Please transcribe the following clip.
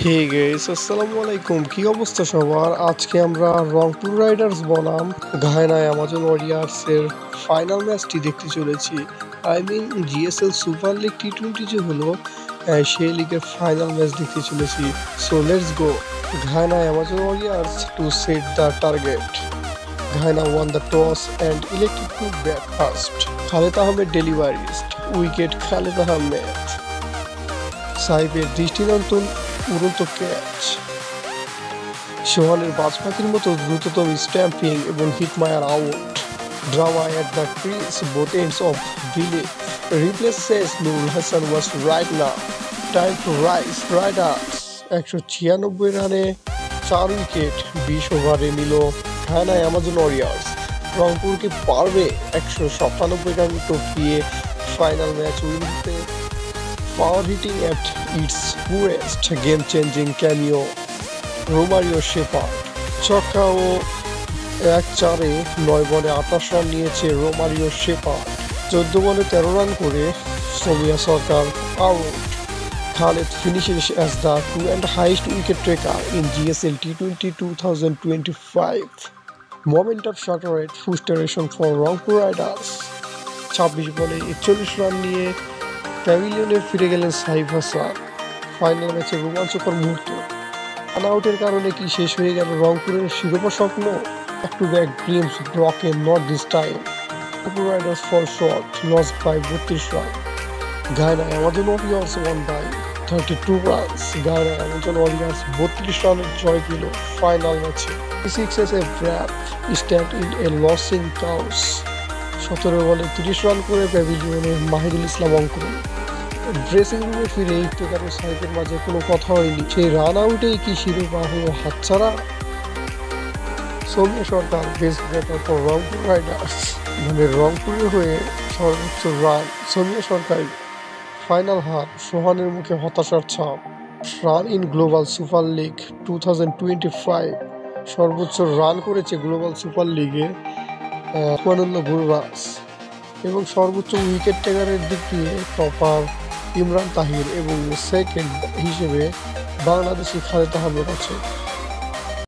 Hey guys, আসসালামু আলাইকুম। কি অবস্থা সবার? আজকে আমরা রংপুর রাইডার্স বনাম ঘায়না অ্যামাজন ওয়ারিয়ার্স এর ফাইনাল ম্যাচটি দেখতে চলেছি। জিএসএল সুপার লিগ টি20 যে হলো, সেই লিগের ফাইনাল ম্যাচ দেখতে চলেছি। So let's go. ঘায়না Amazon Warriors to set the target. ঘায়না won the toss and elected to bat first. Khaled Ahmed delivers, wicket Khaled Ahmed. সাইফের দৃষ্টিনন্দন উড়ন্ত ক্যাচ, সোহানের বাজ পাখির মতো দ্রুততম স্ট্যাম্পিং এবং Hetmyer out. Drama at the crease, both ends of believe. Replay says Nurul Hasan was right now time to rise riders. 196 রানে 4 wicket 20 ওভারে নিল ঘায়না অ্যামাজন ওয়ারিয়ার্স। রংপুরকে পারবে 197 রান টপকিয়ে ফাইনাল ম্যাচ উইন দিতে। Power hitting at its purest, game-changing cameo, Romario shepherd. ছক্কা ও 1-4-এ 9 বলে 28 run নিয়েছে Romario shepherd. 14 বলে 13 run করে সোমিয়া সরকার out. Khaled finishes as the 2nd highest wicket taker in GSL T20 2025. Momentum shattered frustration for Rangpur Riders. 26 বলে 41 run নিয়ে প্যাভিলিয়নে ফিরে গেলেন সাইফ হাসান। ফাইনাল ম্যাচে রোমাঞ্চকর মুহূর্ত। রান আউটের কারণে কি শেষ হয়ে গেল রংপুরের শিরোপা স্বপ্ন? Back to back dreams broken, not this time. Rangpur Riders fall short, lost by 32 run. ঘায়না Amazon Warriors won by 32 runs. ঘায়না অ্যামাজন ওয়ারিয়ার্স 32 রানের জয় পেল ফাইনাল ম্যাচে। 6 a brave stand in a losing cause. 17 বলে 30 রান করে প্যাভিলিয়নে মাহিদুল ইসলাম অঙ্কুর। ড্রেসিং রুমে ফিরে ইফতেখার ও সাইফের মাঝে কোনো কথা হয়নি। সেই রান আউটেই কি শিরোপা হলো হাতছাড়া? Soumya Sarkar best batter for Rangpur Riders. মানে রংপুরের হয়ে সর্বোচ্চ রান সৌম্য সরকার। ফাইনাল হার, সোহানের মুখে হতাশার ছাপ। Run in global super league 2025। সর্বোচ্চ রান করেছে গ্লোবাল সুপার লিগে উসমানুল্লাহ গুরবাজ, এবং সর্বোচ্চ উইকেট টেকারের দিক দিয়ে টপার ইমরান তাহির এবং সেকেন্ড হিসেবে বাংলাদেশি খালেদ আহমেদ আছে।